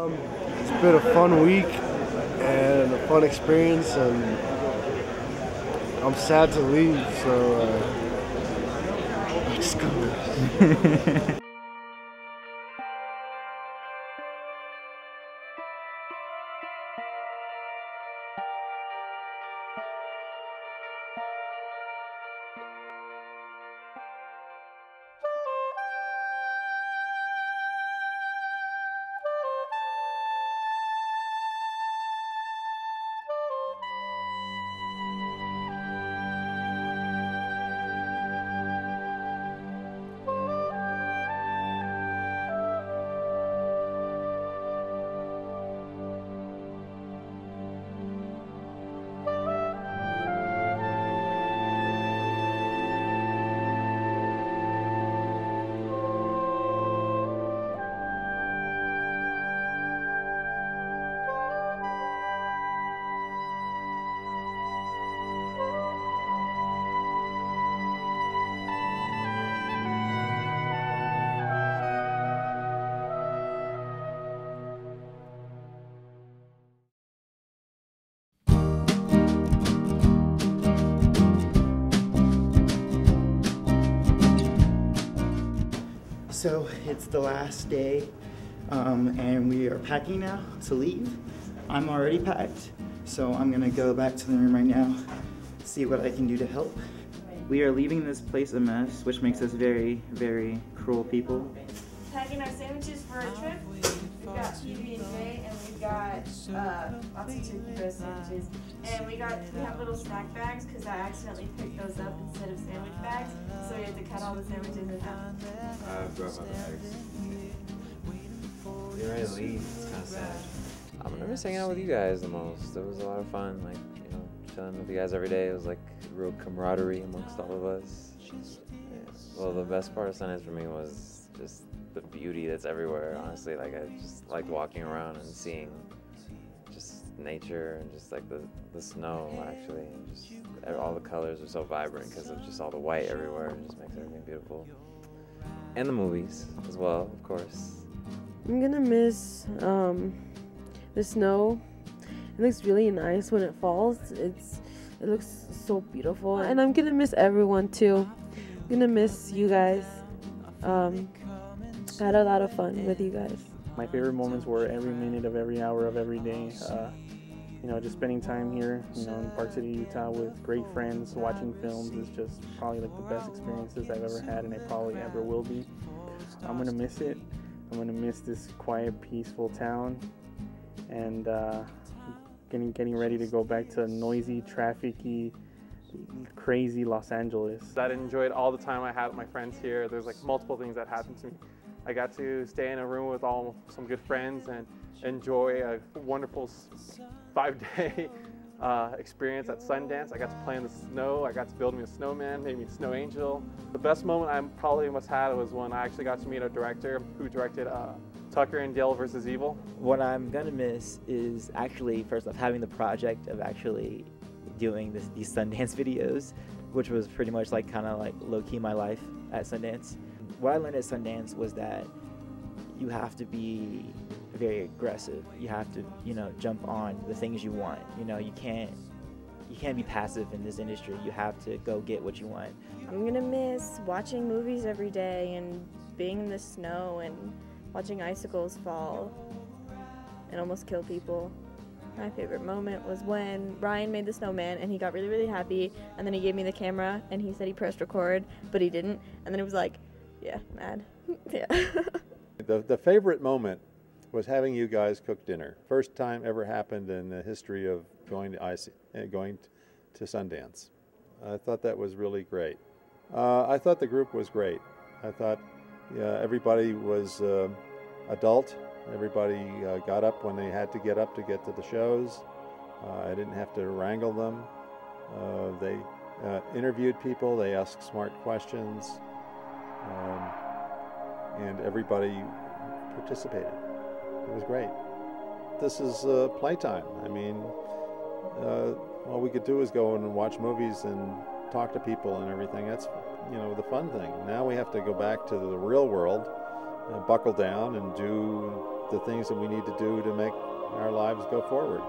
It's been a fun week and a fun experience, and I'm sad to leave, so I just go. So it's the last day, and we are packing now to leave. I'm already packed, so I'm gonna go back to the room right now, see what I can do to help. We are leaving this place a mess, which makes us very, very cruel people. Packing our sandwiches for our trip. We've got PB&J, and we've got lots of turkey breast sandwiches. And we have little snack bags because I accidentally picked those up instead of sandwich bags. So we had to cut all the sandwiches in half. I've brought my bags. You're ready to leave. It's kind of sad. I'm gonna miss hanging out with you guys the most. It was a lot of fun. Like, you know, chilling with you guys every day. It was like real camaraderie amongst all of us. Yeah. Well, the best part of Sundance for me was just the beauty that's everywhere. Honestly, like I just liked walking around and seeing just nature and just like the snow actually, and just all the colors are so vibrant because of just all the white everywhere. It just makes everything beautiful. And the movies as well, of course. I'm gonna miss the snow. It looks really nice when it falls. It looks so beautiful, and I'm gonna miss everyone too. I'm gonna miss you guys. I had a lot of fun with you guys. My favorite moments were every minute of every hour of every day. You know, just spending time here, you know, in Park City, Utah with great friends, watching films is just probably like the best experiences I've ever had, and it probably ever will be. I'm gonna miss it. I'm gonna miss this quiet, peaceful town, and getting ready to go back to noisy, trafficy, crazy Los Angeles. I enjoyed all the time I had with my friends here. There's like multiple things that happened to me. I got to stay in a room with some good friends and enjoy a wonderful 5-day experience at Sundance. I got to play in the snow. I got to build me a snowman, made me a snow angel. The best moment I probably must have was when I actually got to meet a director who directed Tucker and Dale vs. Evil. What I'm gonna miss is actually, first off, having the project of actually doing these Sundance videos, which was pretty much like kind of like low-key my life at Sundance. What I learned at Sundance was that you have to be very aggressive. You have to, you know, jump on the things you want. You know, you can't be passive in this industry. You have to go get what you want. I'm gonna miss watching movies every day and being in the snow and watching icicles fall and almost kill people. My favorite moment was when Ryan made the snowman and he got really, really happy, and then he gave me the camera and he said he pressed record, but he didn't, and then it was like, yeah, mad. Yeah. The favorite moment was having you guys cook dinner. First time ever happened in the history of going to Sundance. I thought that was really great. I thought the group was great. I thought everybody was adult. Everybody got up when they had to get up to get to the shows. I didn't have to wrangle them. They interviewed people. They asked smart questions. And everybody participated. It was great. This is playtime. I mean, all we could do is go and watch movies and talk to people and everything. That's, you know, the fun thing. Now we have to go back to the real world, buckle down and do the things that we need to do to make our lives go forward.